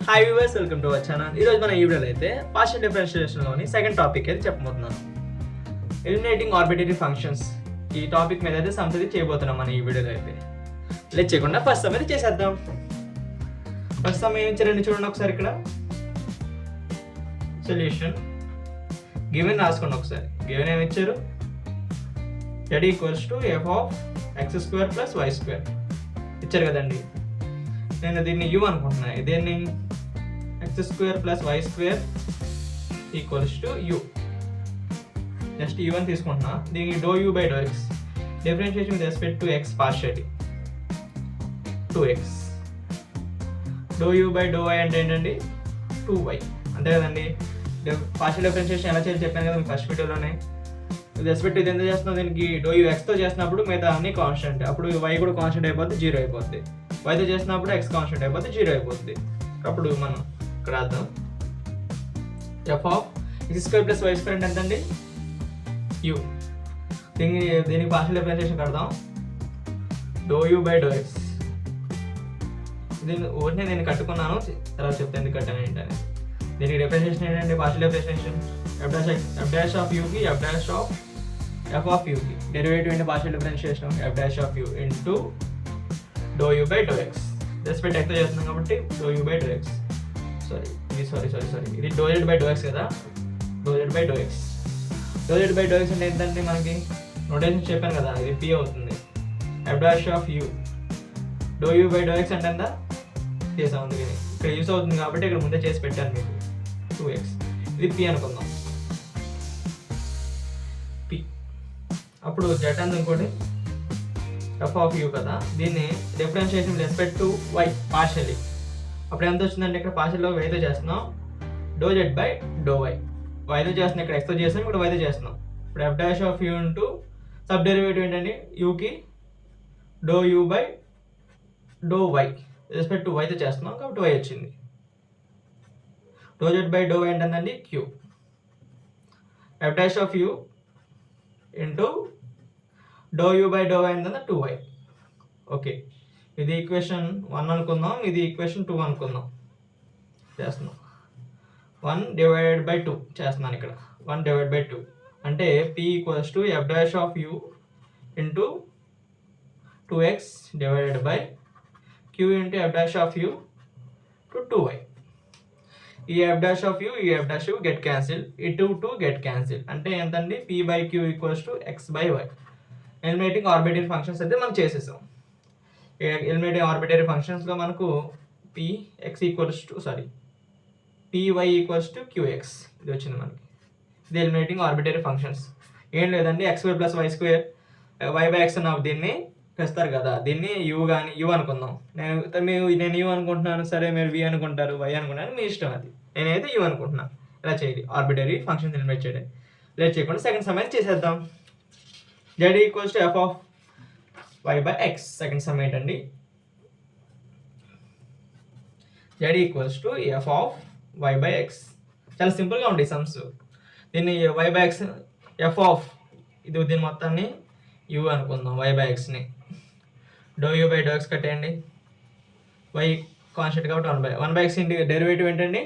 Hi viewers, welcome to our channel. ఈరోజు మన ఈ వీడియోలో అయితే పార్షియల్ డిఫరెన్షియేషన్లోని సెకండ్ టాపిక్ అయితే చెప్పబోతున్నాను. Eliminating arbitrary functions. ఈ టాపిక్ మీద అయితే సమ్స్ అయితే చేయబోతున్నాం మన ఈ వీడియోలో అయితే. లేట్ చేయకుండా ఫస్ట్ సమ్ అయితే చేసేద్దాం. ఫస్ట్ సమ్ ఏమి ఇచ్చారండి చూడండి ఒకసారి. ఇక్కడ సొల్యూషన్ గివెన్ రాసుకోండి ఒకసారి. గివెన్ ఏమి ఇచ్చారు? z equals to f of x² plus y² ఇచ్చారు కదండి. నేను దీన్ని u అనుకుంటున్నాను. దీన్ని x² plus y² equals to u. Just u అని తీసుకుంటున్నా. దీనికి ∂u/∂x differentiation with respect to x partially 2x. ∂u/∂y అంటే ఏంటండి? 2y అంతే కదండి. పార్షియల్ డిఫరెన్షియేషన్ ఎలా చేయాలి చెప్పాను కదా మీకు ఫస్ట్ వీడియోలోనే. రెస్పెక్ట్ ఇది ఎంత చేస్తున్నాం, దీనికి ∂u/x తో చేసినప్పుడు మిగతా అన్ని కాన్స్టెంట్, అప్పుడు y కూడా కాన్స్టెంట్ అయిపోద్ది, 0 అయిపోద్ది. yతో చేసినప్పుడు x కాన్స్టెంట్ అయిపోద్ది, 0 అయిపోద్ది. అప్పుడు మనం ఇక్కడ రాద్దాం. f of x² plus y² అంటే ఎంతండి? u. దీనికి పార్షియల్ డిఫరెన్షియేషన్ కడదాం. ∂u/∂x. నేను కట్టుకున్నాను, తర్వాత చెప్తే ఎందుకు కట్టాను ఏంటని. దీనికి డిఫరెన్షియేషన్ ఏంటంటే partial differentiation f' of u కి f' of f of u కి డెరివేటివ్ అంటే partial differentiation f' of u into ∂u/∂x. Respect x తో చేస్తున్నాం కాబట్టి ∂u/∂x. ఇది ∂z/∂x కదా. ∂z/∂x అంటే ఏంటంటే మనకి నోటేషన్ చెప్పాను కదా, ఇది p అవుతుంది. f' ఆఫ్ u ∂u/∂x అంటే ఎంత చేసాం, అందుకని ఇక్కడ యూస్ అవుతుంది కాబట్టి ఇక్కడ ముందే చేసి పెట్టాను మీకు. 2x ఇది p అనుకుందాం. p అప్పుడు z అంత ఇంకోటి f ఆఫ్ u కదా. దీన్ని differentiation respect to y partially. అప్పుడు ఎంత వచ్చిందంటే ఇక్కడ పార్షియల్లో yతో చేస్తున్నాం, ∂z/∂y. yతో చేస్తున్నాం, ఇక్కడ xతో చేస్తున్నాం, ఇక్కడ yతో చేస్తున్నాం. ఇప్పుడు f' of u into sub derivative ఏంటండి uకి ∂u/∂y రెస్పెక్ట్ టు yతో చేస్తున్నాం కాబట్టి y వచ్చింది. ∂z/∂y ఏంటండి? q. f' of u into ∂u/∂y ఏంటంటే 2y. ఓకే, ఇది ఈక్వేషన్ 1 అనుకుందాం, ఇది ఈక్వేషన్ 2 అనుకుందాం. చేస్తున్నాం 1/2 చేస్తున్నాను ఇక్కడ. 1/2 అంటే p equals to f' of u into 2x divided by q into f' of u to 2y. ఈ f' ఆఫ్ u ఈ f' గెట్ క్యాన్సిల్, ఈ 2 గెట్ క్యాన్సిల్ అంటే ఎంతండి? p/q equals to x/y. Eliminating arbitrary functions అయితే మనం చేసేసాం. Eliminating arbitrary ఫంక్షన్స్లో మనకు py ఈక్వల్స్ టు qx ఇది వచ్చింది మనకి. ఇది ఎలిమినేటింగ్ ఆర్బిటరీ ఫంక్షన్స్. ఏం లేదండి, x² ప్లస్ y² y/x అన్న దీన్ని వేస్తారు కదా, దీన్ని u అనుకుందాం. నేను u అనుకుంటున్నాను, సరే మీరు v అనుకుంటారు, y అనుకుంటారు, మీ ఇష్టం. అది నేనైతే u అనుకుంటున్నాను. ఇలా చేయాలి ఆర్బిటరీ ఫంక్షన్స్ ఎలిమినేట్ చేయడం. లేట్ చేయకుండా సెకండ్ సమ్ అయితే చేసేద్దాం. z equals to f of y/x. Second some ఏంటండి? z equals to f of y/x. చాలా సింపుల్గా ఉంటాయి సమ్స్. దీన్ని y/x f ఆఫ్ దీని మొత్తాన్ని u అనుకుందాం, y/xని. ∂u/∂x కట్టేయండి. y కాన్స్టెంట్ కాబట్టి 1/x ఇంటి డెరివేటివ్ ఏంటండి?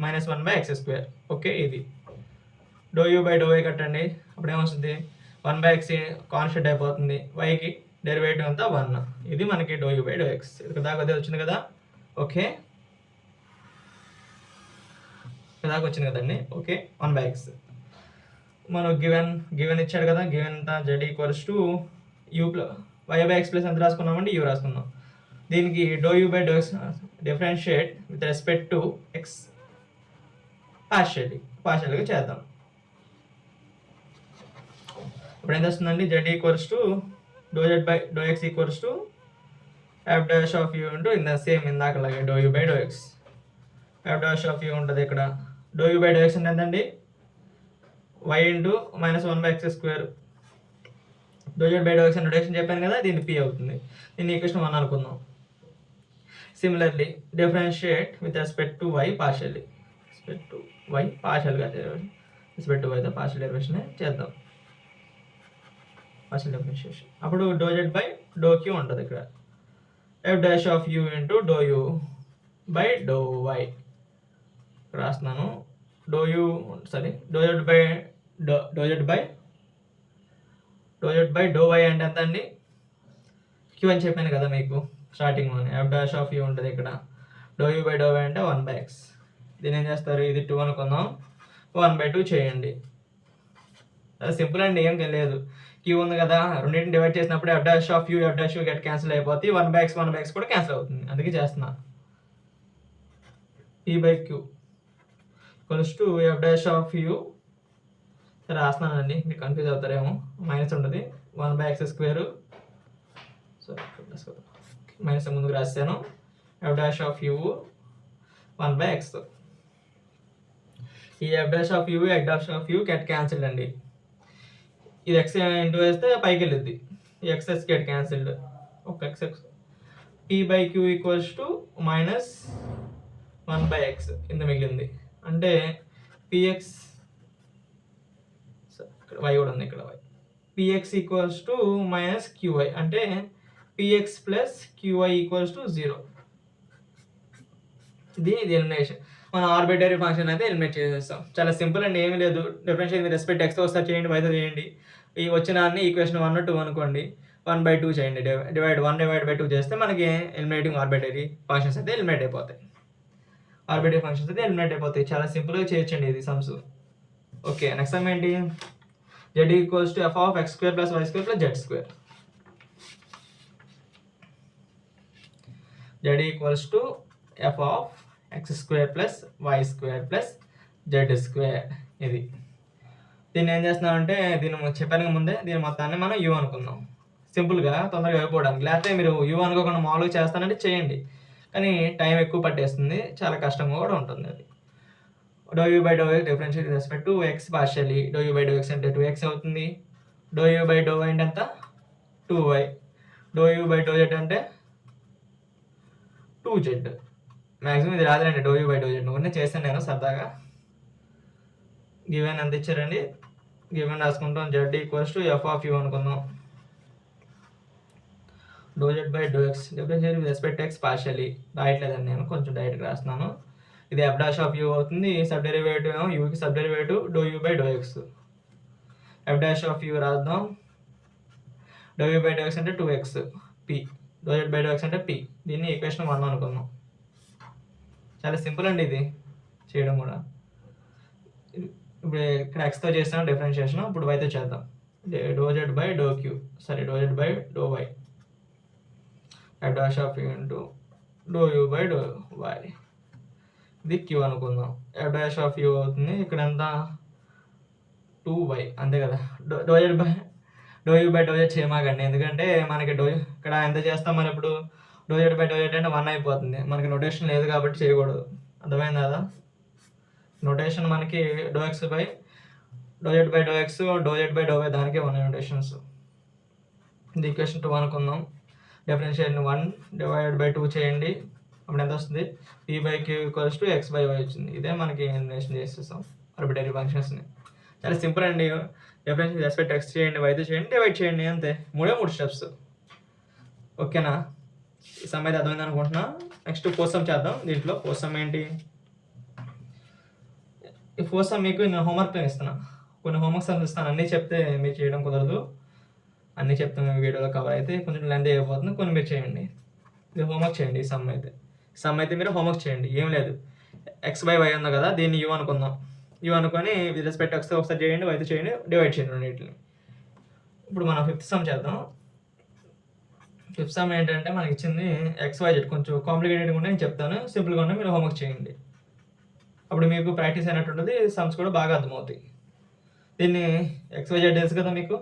-1/x². ఓకే, ఇది ∂u/∂y కట్టండి. అప్పుడు ఏమొస్తుంది? 1/x కాన్స్టెంట్ అయిపోతుంది, yకి డెరివేటివ్ అంతా 1. ఇది మనకి ∂u/∂x. ఇది దాకా అదే వచ్చింది కదా. ఓకే, దాకా వచ్చింది కదండి. ఓకే, 1/x మనం గివెన్ ఇచ్చాడు కదా. గివెన్ అంతా z equals to y/x plus ఎంత రాసుకున్నామండి? u రాసుకున్నాం. దీనికి ∂u/∂x differentiate with respect to x పార్షియల్గా చేద్దాం. ఇప్పుడు ఎంత వస్తుందండి? z equals to ∂z/∂x equals to f' of u into same ఇందాకలాగే ∂u/∂x. f' ఆఫ్ u ఉంటుంది ఇక్కడ. ∂u/∂x అంటే ఎంతండి? y into -1/x². ∂z/∂x అని నోటేషన్ చెప్పాను కదా, దీన్ని p అవుతుంది. దీన్ని ఈక్వేషన్ 1 అనుకుందాం. Similarly differentiate with respect to y partially. పార్షియల్గా రెస్పెక్ట్ టు yతో పార్షియల్ డెరివేషన్ చేద్దాం. పార్షియల్ డిఫరెన్షియేషన్ అప్పుడు ∂z/∂q ఉంటుంది ఇక్కడ. f' of u into ∂u/∂y ఇక్కడ రాస్తున్నాను. Do z by do y అంటే ఎంత అండి? క్యూ అని చెప్పాను కదా మీకు స్టార్టింగ్లోనే. ఎఫ్ డాష్ ఆఫ్ యూ ఉంటుంది ఇక్కడ. Do u by do y అంటే 1/x. దీన్ని ఏం చేస్తారు? ఇది 2 అనుకుందాం, 1/2 చేయండి. అది సింపుల్ అండి, ఏం తెలియదు. క్యూ ఉంది కదా, రెండింటిని డివైడ్ చేసినప్పుడు F dash of you get cancel అయిపోతుంది. 1/x కూడా క్యాన్సిల్ అవుతుంది, అందుకే చేస్తున్నా. p/q equals to f dash of you. సరే రాస్తున్నానండి, మీకు కన్ఫ్యూజ్ అవుతారేమో. మైనస్ ఉంటుంది, 1/x². మైనస్ ముందుకు రాస్తాను. F dash of you 1/x. ఈ F dash of you get cancelled అండి. ఇది ఎక్స్ ఇంటూ వేస్తే పైకి వెళ్ళిద్ది. ఈ ఎక్సెస్ గెట్ క్యాన్సిల్డ్. ఒక X p/q equals to minus 1/x ఇంత మిగిలింది. అంటే px, ఇక్కడ y కూడా ఉంది, ఇక్కడ y. px equals to minus qy అంటే px plus qy equals to 0. ఇది ఎలిమినేషన్. మనం ఆర్బిటరీ ఫంక్షన్ అయితే ఎలిమినేట్ చేసేస్తాం. చాలా సింపుల్ అండి, ఏమీ లేదు. డిఫరెన్షియేట్ విత్ రెస్పెక్ట్ ఎక్స్తో ఒకసారి చేయండి, వైతో చేయండి. ఈ వచ్చిన అన్ని ఈక్వేషన్ 1 2 అనుకోండి, 1/2 చేయండి. 1/2 చేస్తే మనకి ఎలిమినేటింగ్ ఆర్బిటరీ ఫంక్షన్స్ అయితే ఎలిమినేట్ అయిపోతాయి. చాలా సింపుల్గా చేయొచ్చండి ఇది సమ్స్. ఓకే, నెక్స్ట్ సమ్ ఏంటి? z equals to f of x² plus y² plus z². z equals to f of x² plus y² plus z². ఇది దీన్ని ఏం చేస్తున్నామంటే, దీన్ని చెప్పాను ముందే, దీని మొత్తాన్ని మనం u అనుకుందాం సింపుల్గా, తొందరగా అయిపోవడానికి. లేకపోతే మీరు u అనుకోకుండా మామూలుగా చేస్తానంటే చేయండి, కానీ టైం ఎక్కువ పట్టేస్తుంది, చాలా కష్టంగా కూడా ఉంటుంది. అది doh u by do x differentiate with respect to x partially. Doh u by do x అంటే 2x అవుతుంది. Doh u by do y అంటే ఎంత? 2y. Doh u by do z అంటే 2z. మ్యాక్సిమం ఇది రాదండి, doh u by do z నువ్వు చేస్తాను నేను సరదాగా. గివెన్ ఎంత ఇచ్చారండి? గివెన్ రాసుకుంటాం. z equals to f of u అనుకుందాం. Do z by do x differentiate with respect x partially. రాయట్లేదండి, నేను కొంచెం డైరెక్ట్గా రాస్తున్నాను. ఇది ఎఫ్ డాష్ ఆఫ్ యూ అవుతుంది. సబ్ డెరివేటివ్ ఏమో యూకి sub derivative do u by do x. F dash of u రాద్దాం. Do u by do x అంటే 2x p. Do z by do x అంటే p. దీన్ని ఈక్వేషన్ 1 అనుకుందాం. చాలా simple అండి ఇది చేయడం కూడా. ఇప్పుడు ఇక్కడ ఎక్స్తో చేస్తాం డిఫరెన్షియేషన్, ఇప్పుడు వైతో చేద్దాం. Do z by do q, do z by do y. F dash of u into do u by do y. ఇది క్యూ అనుకుందాం. ఎఫ్ డాష్ ఆఫ్ యూ అవుతుంది. ఇక్కడ ఎంత? 2y, అంతే కదా. Do z by do u by do z చేయమాకండి, ఎందుకంటే మనకి ఇక్కడ ఎంత చేస్తాం మనం ఇప్పుడు? Do z by do z అంటే 1 అయిపోతుంది. మనకి నోటేషన్ లేదు కాబట్టి చేయకూడదు, అర్థమైంది కదా. నోటేషన్ మనకి doh x by do z by do x, do z by do y, దానికే ఉన్నాయి నోటేషన్స్. ఇది ఈక్వేషన్ 2 అనుకుందాం. డిఫరెన్షియేషన్ 1 డివైడెడ్ బై 2 చేయండి, అప్పుడు ఎంత వస్తుంది? p/q ఈక్వల్స్ టు x/y వచ్చింది. ఇదే మనకి ఎలిమినేషన్ చేసేస్తాం ఆర్బిటరీ ఫంక్షన్స్ని. చాలా సింపుల్ అండి. డిఫరెన్షియేట్ రెస్పెక్ట్ x చేయండి, వైతో చేయండి, డివైడ్ చేయండి, అంతే. 3 స్టెప్స్. ఓకేనా? ఈ సమ్ అయితే అర్థమైంది అనుకుంటున్నా. నెక్స్ట్ ఫోర్త్ సమ్ చేద్దాం. దీంట్లో ఫోర్త్ సమ్ ఏంటి? ఈ ఫోర్త్ సమ్ మీకు నేను హోంవర్క్ ఇస్తున్నా, కొన్ని హోంవర్క్ సమ్స్ ఇస్తాను. అన్నీ చెప్తే మీరు చేయడం కుదరదు, అన్నీ చెప్తే మేము వీడియోలో కవర్ అయితే కొంచెం లెంత్ అయిపోతుంది. కొన్ని మీరు చేయండి, ఇది హోంవర్క్ చేయండి. ఈ సమ్ అయితే మీరు హోంవర్క్ చేయండి, ఏం లేదు. x/y ఉంది కదా, దీన్ని u అనుకుందాం. u అనుకొని విత్ రెస్పెక్ట్ x ఒకసారి చేయండి, వైతో చేయండి, డివైడ్ చేయండి రెండింటిని. ఇప్పుడు మనం ఫిఫ్త్ సమ్ చేద్దాం. ఫిఫ్త్ సమ్ ఏంటంటే మనకి ఇచ్చింది XYZ, కొంచెం కాంప్లికేటెడ్గా ఉంటే నేను చెప్తాను, సింపుల్గా ఉంటే మీరు హోంవర్క్ చేయండి. అప్పుడు మీకు ప్రాక్టీస్ అయినట్టు ఉంటుంది, సమ్స్ కూడా బాగా అర్థమవుతాయి. దీన్ని XYZ తెలుసు కదా మీకు.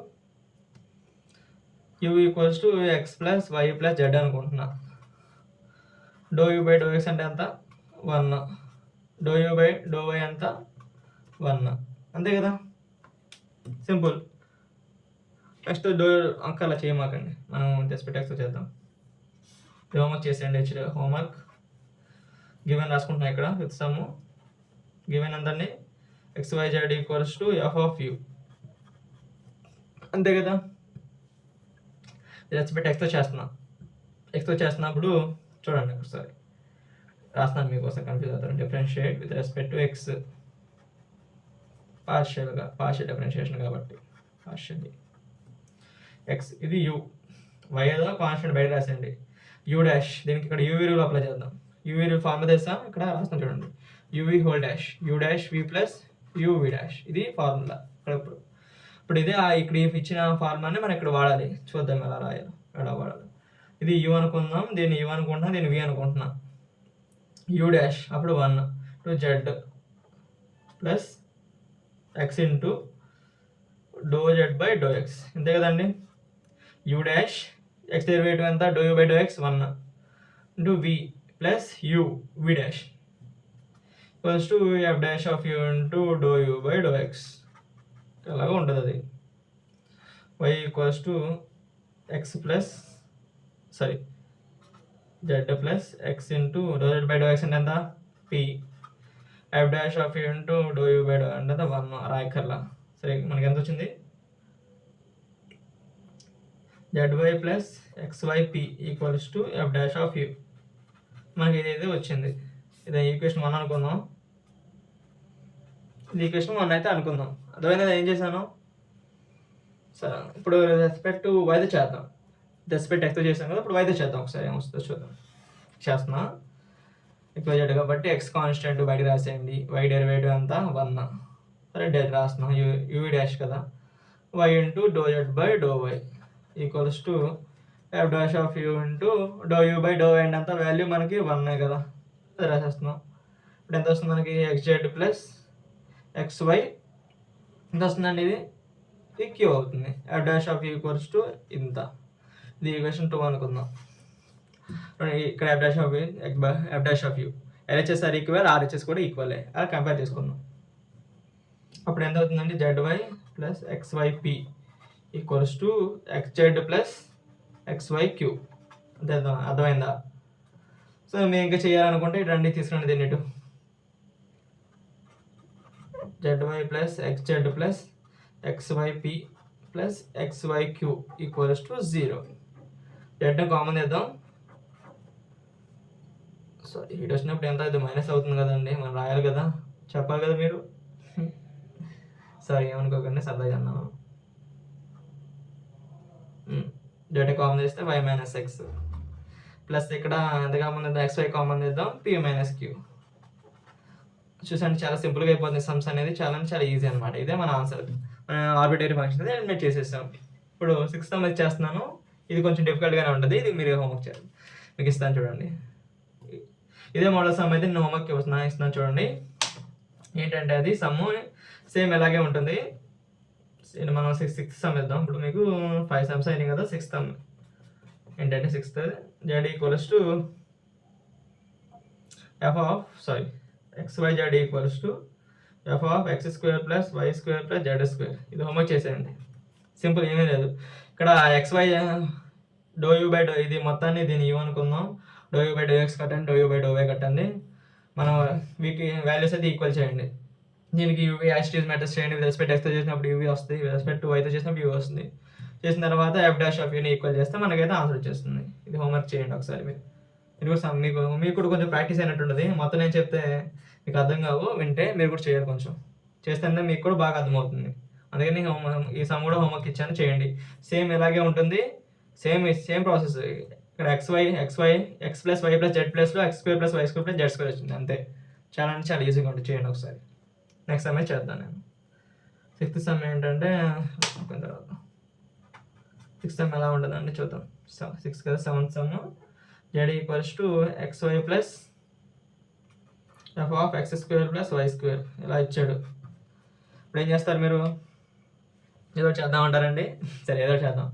u equals to x plus y plus z అనుకుంటున్నా. Doh u by do x అంటే ఎంత? 1. Doh u by do y ఎంత? 1, అంతే కదా, సింపుల్. నెక్స్ట్ డో అలా చేయమాకండి, మనం రెస్పెక్ట్ ఎక్స్తో చేద్దాం. హోంవర్క్ చేసేయండి. హోంవర్క్ గివెన్ రాసుకుంటున్నాం ఇక్కడ. ఫిఫ్త్ సమ్ గివెన్ అందరినీ XYZ equals to f of you, అంతే కదా. రెస్పెక్ట్ ఎక్స్తో చేస్తున్నప్పుడు చూడండి ఒకసారి. రాస్తున్నాను మీకోసం కన్ఫ్యూజ్ అవుతాను. Differentiate with respect to X, partial differentiation కాబట్టి పార్షియల్లీ ఎక్స్, ఇది యూ, వై ఏదో కాన్స్టెంట్ బయట రాసండి. యూ డాష్, దీనికి ఇక్కడ యూవీ రూల్ అప్లై చేద్దాం. యూవీ రూల్ ఫార్ములా తెస్తాం, ఇక్కడ రాస్తాం చూడండి. UV whole dash you dash we plus UV dash, ఇది ఫార్ములా. ఇప్పుడు ఇదే ఇక్కడ ఇచ్చిన ఫార్ములాని మనం ఇక్కడ వాడాలి. చూద్దాం ఎలా రాయాలి, ఎలా వాడాలి. ఇది యూ అనుకుందాం, దీన్ని యూ అనుకుంటున్నాం, దీన్ని వి అనుకుంటున్నాం. యూ డాష్ అప్పుడు 1 to z plus x into do z by do x, అంతే కదండి. యూ డాష్ ఎక్స్ డెరివేటివ్ ఎంత, doh u by do x 1 into v plus u v dash equals to f dash of u into do u by do x, అలాగా ఉంటుంది అది. Y equals to x plus z plus x into do z by do x అంటే ఎంత, p, f dash of u into do u by do అంటే 1 రాయకర్లా. సరే, మనకి ఎంత వచ్చింది, ZY plus XY P equals to f dash of you. మనకి ఇది వచ్చింది. ఇది ఈక్వేషన్ 1 అనుకుందాం, ఇది ఈక్వేషన్ 1 అయితే అనుకుందాం. అర్థమైందా ఏం చేశాను? సరే, ఇప్పుడు రెస్పెక్ట్ వైతో చేద్దాం. రెస్పెక్ట్ ఎక్స్తో చేసాం కదా, ఇప్పుడు వైతో చేద్దాం. ఒకసారి ఏమొస్తుందో చూద్దాం. చేస్తున్నా ఎక్కువ జెడ్ కాబట్టి ఎక్స్ కాన్స్టెంట్ బయటకు రాసేయండి. వై డెరివేటివ్ అంతా 1. సరే, డెడ్ రాస్తున్నాం, యూవీ డాష్ కదా. Y into do z by do y equals to f dash of u into do u by do y అంతా వాల్యూ మనకి 1 కదా. అది రాసేస్తున్నాం. ఇప్పుడు ఎంత వస్తుంది మనకి, x z plus x y ఎంత వస్తుందండి, ఇది క్యూ అవుతుంది. F dash of u equals to ఇంత. ఇది ఈక్వేషన్ 2 అనుకుందాం. ఇక్కడ f dash of u LHS are equal, RHS కూడా ఈక్వలే, అలా కంపేర్ చేసుకుందాం. అప్పుడు ఎంత అవుతుందండి, ZY plus XYP equals to XZ plus XYQ. అంతే, అర్థమైందా? సో మేము ఇంకా చేయాలనుకుంటే రండి, తీసుకురండి దీన్ని ఇటు. ZY plus XZ plus XYP plus XYQ equals to 0. Z common చేద్దాం. సారీ, ఇటు వచ్చినప్పుడు ఎంత అయితే మైనస్ అవుతుంది కదండి, మనం రాయాలి కదా, చెప్పాలి కదా మీరు. సారీ, ఏమనుకోకండి, సరదాగా అన్నాను. జెడ్ కామన్ చేస్తే వై మైనస్ ఎక్స్ ప్లస్ ఇక్కడ ఎంత కామన్ చేద్దాం, XY కామన్ చేద్దాం, P మైనస్ క్యూ. చూసండి, చాలా సింపుల్గా అయిపోతుంది. సమ్స్ అనేది చాలా ఈజీ అనమాట. ఇదే మన ఆన్సర్. ఆర్బిటరీ ఫంక్షన్ అయితే ఎలిమినేట్ చేసేసాం. ఇప్పుడు 6th సమ్ అయితే చేస్తున్నాను. ఇది కొంచెం డిఫికల్ట్గానే ఉంటుంది, ఇది మీరు హోంవర్క్ చేయాలి. మీకు ఇస్తాను చూడండి. ఇదే మోడల్ సమ్ అయితే నేను హోంవర్క్ ఇస్తున్నాను చూడండి. ఏంటంటే అది సమ్ సేమ్ ఎలాగే ఉంటుంది. మనం 6th సమ్ ఇద్దాం. ఇప్పుడు మీకు 5 సమ్స్ అయినాయి కదా. 6th సమ్ ఏంటంటే 6th z equals to XYZ equals to f of x square plus y square plus z square. ఇది హోంవర్క్ చేసేయండి, సింపుల్, ఏమీ లేదు. ఇక్కడ XY do u by do, ఇది మొత్తాన్ని దీన్ని యూ అనుకుందాం. Do u by do x కట్టండి, do u by do y కట్టండి. మనం వీటి వాల్యూస్ అయితే ఈక్వల్ చేయండి. దీనికి యూవీ యాస్టీస్ మ్యాటర్స్ చేయండి. విత్ రెస్పెక్ట్ ఎక్స్తో చేసినప్పుడు యూవీ వస్తుంది, విత్ రెస్పెక్ట్ టు వైతో చేసినప్పుడు యూ వస్తుంది. చేసిన తర్వాత F dash of uni equal చేస్తే మనకైతే ఆన్సర్ వచ్చేస్తుంది. ఇది హోంవర్క్ చేయండి ఒకసారి మీరు. ఇది కూడా మీకు కూడా కొంచెం ప్రాక్టీస్ అయినట్టు ఉంటుంది. మొత్తం నేను చెప్తే మీకు అర్థం కావు, వింటే మీరు కూడా చేయాలి. కొంచెం చేస్తే మీకు కూడా బాగా అర్థమవుతుంది. అందుకని ఈ సమ్ కూడా హోంవర్క్ ఇచ్చాను, చేయండి. సేమ్ ఇలాగే ఉంటుంది, సేమ్ ప్రాసెస్. ఇక్కడ x plus y plus z ప్లస్లో x square plus y square plus z square వచ్చింది. అంతే, చాలా ఈజీగా ఉంటుంది. చేయండి ఒకసారి. నెక్స్ట్ సమ్ చేద్దాను నేను. 6th సమ్ ఏంటంటే తర్వాత 6th సమ్ ఎలా ఉంటుందండి చూద్దాం. 6 కదా. 7th sum z equals to XY plus f of x square plus y square ఇలా ఇచ్చాడు. ఇప్పుడు ఏం చేస్తారు మీరు? ఏదో చేద్దామంటారండి. సరే, ఏదో చేద్దాం.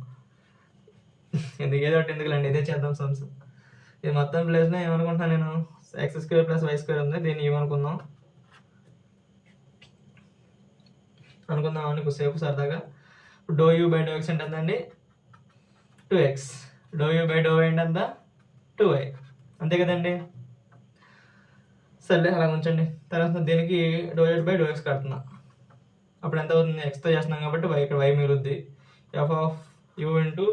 ఎందుకులండి, ఇదే చేద్దాం సమ్స్. ఇది మొత్తం ప్లేస్లో ఏమనుకుంటున్నాను నేను, x square plus y square ఉంది, దీన్ని ఏమనుకుందాం అండి కొద్దిసేపు సరదాగా. Doh u by do x అంటే ఎంతండి, 2x. Doh u by do y అంటే ఎంత, 2y. అంతే కదండి. సర్లే, అలా ఉంచండి. తర్వాత దీనికి do z by do x కడుతున్నా. అప్పుడు ఎంత అవుతుంది, ఎక్స్తో చేస్తున్నాం కాబట్టి ఇక్కడ వై మిగులుద్ది. F of u into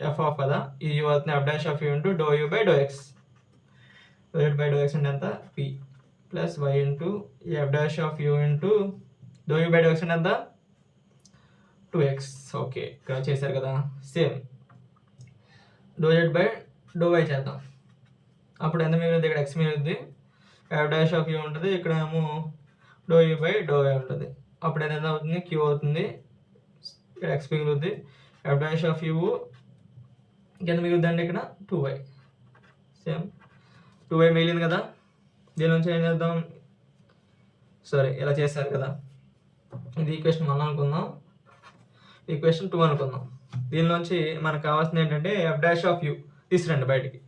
f of కదా, ఈ యూ అవుతుంది f dash of u into do u by do x. Do z by do x అంటే ఎంత p plus y into f dash of u into do u by do x అంటే ఎంత 2x. Okay, ఇక్కడ చేశారు కదా. Same do z by do y చేద్దాం. అప్పుడు ఎంత మిగులుద్ది? ఇక్కడ ఎక్స్ మిగులుద్ది, ఎఫ్ డాష్ ఆఫ్ యూ ఉంటుంది, ఇక్కడ ఏమో do u by do y ఉంటుంది. అప్పుడు ఎంత అవుతుంది? క్యూ అవుతుంది, ఇక్కడ ఎక్స్ మిగులుద్ది, ఎఫ్ డాష్ ఆఫ్ యూ ఎంత మిగులుద్ది అండి? ఇక్కడ 2y. సేమ్ 2y మిగిలింది కదా. దీని నుంచి ఏం చేద్దాం? సారీ, ఇలా చేశారు కదా. ఇది ఈక్వేషన్ 1 అనుకుందాం, ఈక్వేషన్ 2 అనుకుందాం. దీనిలోంచి మనకు కావాల్సింది ఏంటంటే ఎఫ్ డాష్ ఆఫ్ యూ తీసుకురండి బయటికి.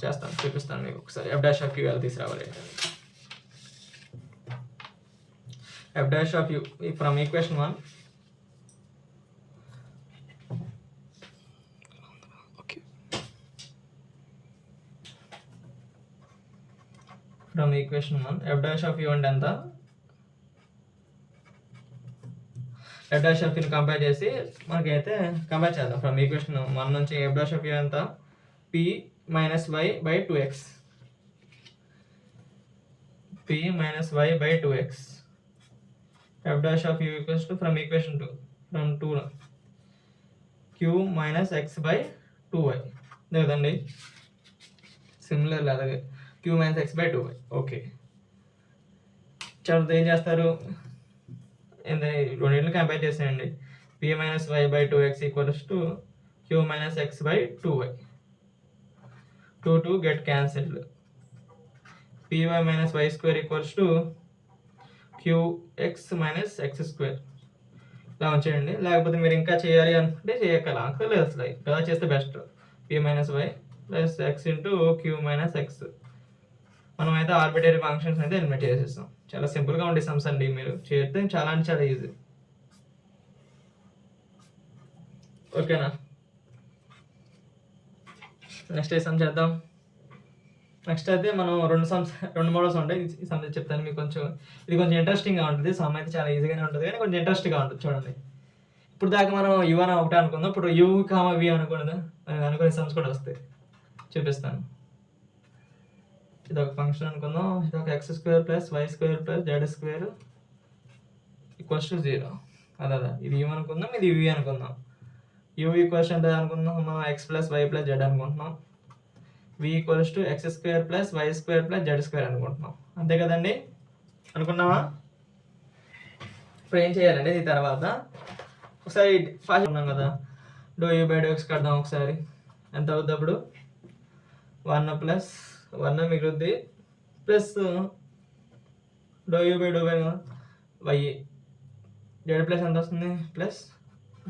చేస్తాను, చూపిస్తాను మీకు ఒకసారి ఎఫ్ డాష్ ఆఫ్ యూ ఎలా తీసుకురావాలి. F dash of u from equation 1. From equation 1 f dash of u అంటే ఎంత? ఎఫ్ డాష్ ఆఫ్ యూని కంపేర్ చేసి మనకైతే కంపేర్ చేద్దాం. ఫ్రమ్ ఈక్వేషన్ 1 నుంచి ఎఫ్ డాష్ ఆఫ్ యూ ఎంత? P minus y by 2x. P minus y by 2x. F dash of u equals to from equation 2 from 2 q minus x by 2y కదండి. Similarly అలాగే q minus x by 2y. Okay, చదువుతూ ఏం చేస్తారు? రెండింటిని compare చేసేయండి. P minus y by 2x equals to q minus x by 2y. 2 get cancelled. P y minus y square equals to q x minus x square. ఇలా ఉంచేయండి. లేకపోతే మీరు ఇంకా చేయాలి అనుకుంటే చేయక్కర్లేదు, అసలు ఇలా చేస్తే best. P minus y plus x into q minus x. మనం అయితే ఆర్బిటరీ ఫంక్షన్స్ అయితే ఎలిమినేట్ చేసేస్తాం. చాలా సింపుల్గా ఉండే సమ్స్ అండి, మీరు చేస్తే చాలా అంటే చాలా ఈజీ. ఓకేనా? నెక్స్ట్ ఏ సమ్ చేద్దాం. నెక్స్ట్ అయితే మనం రెండు మోడల్స్ ఉంటాయి. ఈ సమ్ చెప్తాను మీకు. ఇది కొంచెం ఇంట్రెస్టింగ్గా ఉంటుంది. సమ్ అయితే చాలా ఈజీగానే ఉంటుంది, కానీ కొంచెం ఇంట్రెస్ట్గా ఉంటుంది. చూడండి, ఇప్పుడు దాకా మనం యు అని ఒకటే అనుకుందాం. ఇప్పుడు యు కామ వి అనుకునే సమ్స్ కూడా వస్తాయి. చూపిస్తాను. ఇది ఒక ఫంక్షన్ అనుకుందాం. ఇది ఒక x square plus y square plus z square equals to 0. అదా, ఇది యూ అనుకుందాం, ఇది వి అనుకుందాం. యూ ఈక్వల్స్ ఎంత అనుకుందాం మనం? X plus y plus z అనుకుంటున్నాం. V equals to x square plus y square plus z square అనుకుంటున్నాం. అంతే కదండి, అనుకున్నావా? ఇప్పుడు ఏం చేయాలండి? ఈ తర్వాత ఒకసారి ఫాస్ట్ ఉన్నాం కదా, do u by do x కడదాం ఒకసారి. ఎంత అవుతుంది అప్పుడు? 1 ప్లస్ 1 మిగులుద్ది plus do u by do y z plus ఎంత వస్తుంది? Plus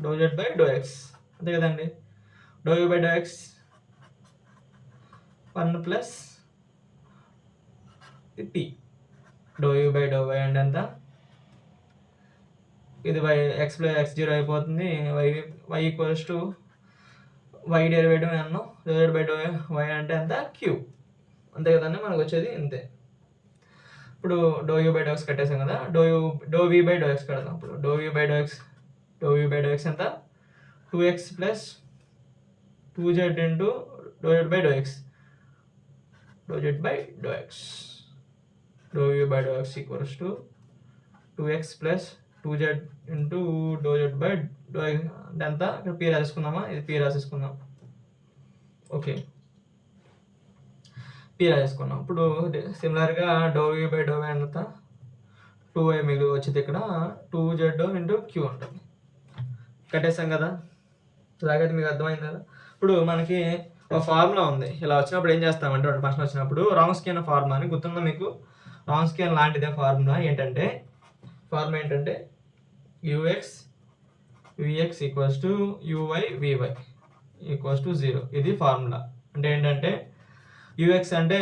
do z by do x. అంతే కదండి. Do u by do x 1 plus p. Do u by do y అంటే ఎంత? ఇది వై ఎక్స్ ప్లస్ ఎక్స్ 0 అయిపోతుంది. Y equals to y derivative అన్నాం. Do z by do y అంటే ఎంత? Q. అంతే కదండి, మనకు వచ్చేది ఇంతే. ఇప్పుడు do u by do x కట్టేసాం కదా, do v by do x కడదాం. ఇప్పుడు do u by do x ఎంత? 2x plus 2z into do z by do x. Do z by do x. Do u by do x equals to 2x plus 2z into do z by do x అంటే ఎంత? ఇక్కడ p రాసేసుకుందామా? ఇది p రాసేసుకుందాం. Okay, p రాసేసుకున్నాం. ఇప్పుడు సిమిలర్గా doh u by do y ఎంత? 2y మిగిలి వచ్చేది. ఇక్కడ 2z ఇంటూ క్యూ ఉంటుంది. కట్టేసాం కదా. ఇలాగైతే మీకు అర్థమైంది కదా. ఇప్పుడు మనకి ఒక ఫార్ములా ఉంది. ఇలా వచ్చినప్పుడు ఏం చేస్తామంటే, రెండు ఫంక్షన్ వచ్చినప్పుడు రాంగ్ స్కేన్ ఫార్ములా అని గుర్తుందా మీకు? రాంగ్ స్కేన్ లాంటిదే ఫార్ములా. ఏంటంటే u x v x equals to u y v y equals to 0. ఇది ఫార్ములా. అంటే ఏంటంటే యూఎక్స్ అంటే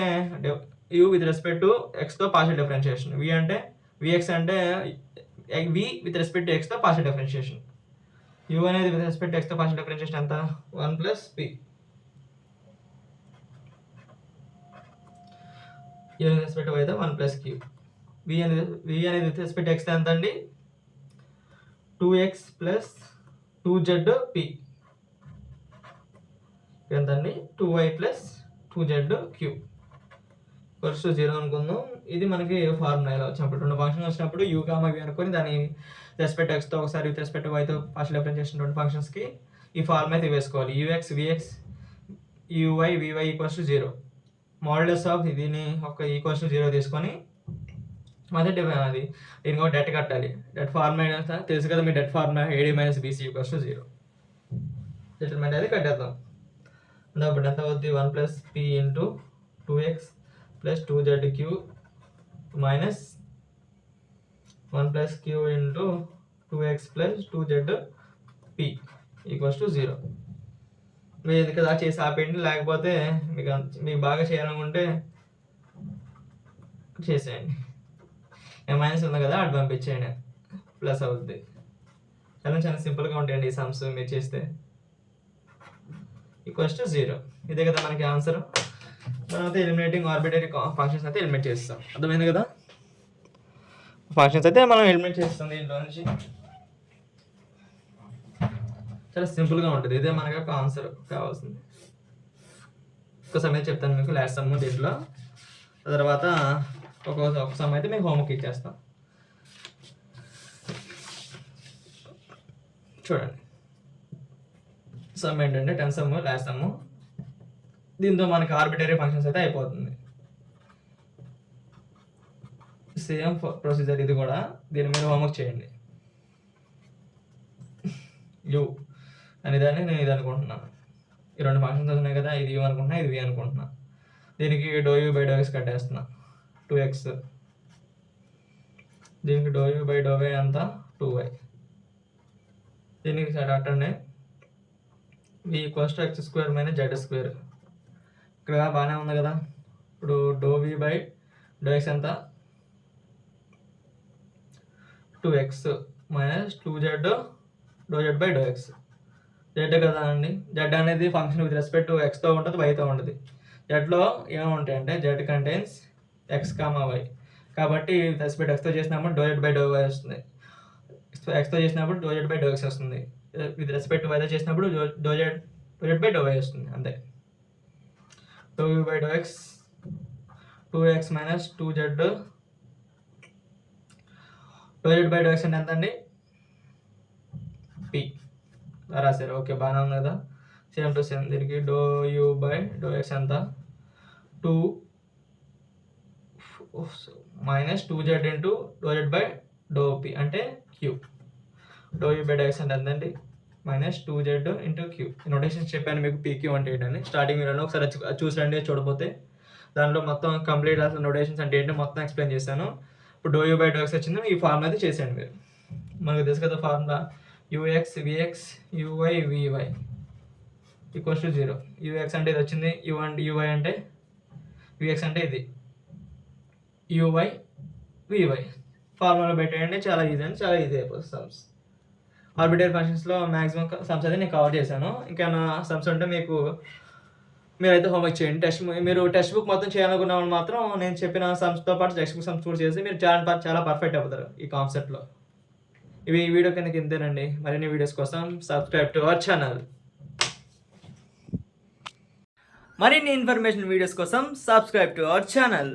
యూ విత్ రెస్పెక్ట్ టు ఎక్స్తో పార్షియల్ డిఫరెన్షియేషన్. వి అంటే విఎక్స్ అంటే వి విత్ రెస్పెక్ట్ టు ఎక్స్తో పార్షియల్ డిఫరెన్షియేషన్. యూ అనేది విత్ రెస్పెక్ట్ టు ఎక్స్తో పార్షియల్ డిఫరెన్షియేషన్ ఎంత? 1 plus p. U with respect to అయితే 1 ప్లస్ క్యూ. వి అనేది విత్ రెస్పెక్ట్ ఎక్స్ ఎంత అండి? 2x ప్లస్ 2z పి ఎంతండి? 2y plus 2z queue. Equals to 0 అనుకుందాం. ఇది మనకి ఫార్ములా ఇలా వచ్చినప్పుడు రెండు ఫంక్షన్ వచ్చినప్పుడు యూ కామా వి అనుకొని దాని రెస్పెక్ట్ ఎక్స్తో ఒకసారి విత్ రెస్పెక్ట్ వైతో పార్షియల్ డిఫరెన్స్ చేసిన రెండు ఫంక్షన్స్కి ఈ ఫార్ములా అయితే వేసుకోవాలి. UX v x u y v y equals to 0. Modulus of దీన్ని ఒక ఈక్వల్స్ టు 0 తీసుకొని అదే అది దీనికి ఒక డెట్ కట్టాలి. డెట్ ఫార్ములా తెలుసు కదా, మీ det formula a d minus b c equals to 0. Settlement అయితే కట్టేద్దాం. అప్పుడు ఎంత అవుద్ది 1 plus p into 2x plus 2zq minus 1 plus q into 2x plus 2zp equals to 0. మీరు ఇది కదా చేసి ఆపేయండి, లేకపోతే మీకు బాగా చేయాలనుకుంటే చేసేయండి. మైనస్ ఉంది కదా అటు పంపించేయండి, ప్లస్ అవుద్ది. చాలా సింపుల్గా ఉంటాయండి ఈ సమ్స్ మీరు చేస్తే. Equals to 0. ఇదే కదా మనకి ఆన్సర్. తర్వాత ఎలిమినేటింగ్ ఆర్బిటరీ ఫంక్షన్స్ అయితే ఎలిమినేట్ చేస్తాం. అర్థమైంది కదా, ఫంక్షన్స్ అయితే మనం ఎలిమినేట్ చేస్తాం దీంట్లో నుంచి. చాలా సింపుల్గా ఉంటుంది. ఇదే మనకి ఒక ఆన్సర్ కావాల్సింది. ఒక సమయం చెప్తాను మీకు లాస్ట్ సమ్ దీంట్లో. తర్వాత ఒక సమయం అయితే మీకు హోంవర్క్ ఇచ్చేస్తాం. చూడండి, సమ్ ఏంటంటే 10 సమ్ లాస్ట్ సమ్. దీంతో మనకి ఆర్బిటరీ ఫంక్షన్స్ అయితే అయిపోతుంది. సేమ్ ప్రొసీజర్ ఇది కూడా. దీని మీద హోంవర్క్ చేయండి. యూ అనేదాన్ని నేను ఇది అనుకుంటున్నాను. ఈ రెండు ఫంక్షన్స్ ఉన్నాయి కదా, ఇది యూ అనుకుంటున్నా, ఇది వి అనుకుంటున్నా. దీనికి do u by do x కట్టేస్తున్నా 2x. దీనికి do u by do y అంతా 2y. దీనికి సైడ్ అట్టండి v equals to x square minus z square. ఇక్కడ బాగానే ఉంది కదా. ఇప్పుడు do v by do x ఎంత 2x minus 2z do z by do x. Z కదా అండి, జెడ్ అనేది ఫంక్షన్ విత్ రెస్పెక్ట్ టు ఎక్స్తో ఉంటుంది, వైతో ఉంటుంది. జెడ్లో ఏముంటాయి అంటే z contains x comma why. కాబట్టి విత్ రెస్పెక్ట్ ఎక్స్తో చేసినప్పుడు doh z by do y వస్తుంది, ఎక్స్తో చేసినప్పుడు doh z by do x వస్తుంది, విత్ రెస్పెక్ట్ వైతో చేసినప్పుడు doh z by do y వస్తుంది. అంతే. Doh u by do x 2x minus 2z do z by do x అంటే ఎంత అండి పి రాశారు. ఓకే, బాగానే ఉంది కదా. సేమ్ టు సేమ్ దీనికి do u by do x ఎంత 2 minus 2z into do z by do P అంటే q. Doh u by do x అంటే ఎంతండి minus 2z into queue. Notation చెప్పాను మీకు పీక్యూ అంటే ఏంటని. స్టార్టింగ్ మీరు ఒకసారి చూసండి చూడకపోతే. దాంట్లో మొత్తం కంప్లీట్ అసలు నోటేషన్స్ అంటే ఏంటో మొత్తం ఎక్స్ప్లెయిన్ చేశాను. ఇప్పుడు do u by do x వచ్చింది, ఈ ఫార్ములా అయితే చేసేయండి మీరు. మనకు తెలుసు కదా formula u x v x u y v y equals to 0. U x అంటే ఇది వచ్చింది, యూ అండ్ యూవై అంటే విఎక్స్ అంటే ఇది, యూవై వివై ఫార్ములా పెట్టేయండి. చాలా ఈజీ అండి, చాలా ఈజీ అయిపోతుంది సమ్స్. ఆర్బిటరీ ఫంక్షన్స్లో మ్యాక్సిమం సమ్స్ అయితే నేను కవర్ చేశాను. ఇంకా నా సమ్స్ ఉంటే మీరైతే హోంవర్క్ చేయండి. మీరు టెక్స్ట్ బుక్ మొత్తం చేయాలనుకున్న వాళ్ళు మాత్రం నేను చెప్పిన సమ్స్తో పాటు టెక్స్ట్ బుక్ సమ్స్ కూడా చేసి మీరు చాలా పర్ఫెక్ట్ అవుతారు ఈ కాన్సెప్ట్లో. ఇవి ఈ వీడియో కిందకి ఇంతేనండి. మరిన్ని వీడియోస్ కోసం సబ్స్క్రైబ్ టు అవర్ ఛానల్. మరిన్ని ఇన్ఫర్మేషన్ వీడియోస్ కోసం సబ్స్క్రైబ్ టు అవర్ ఛానల్.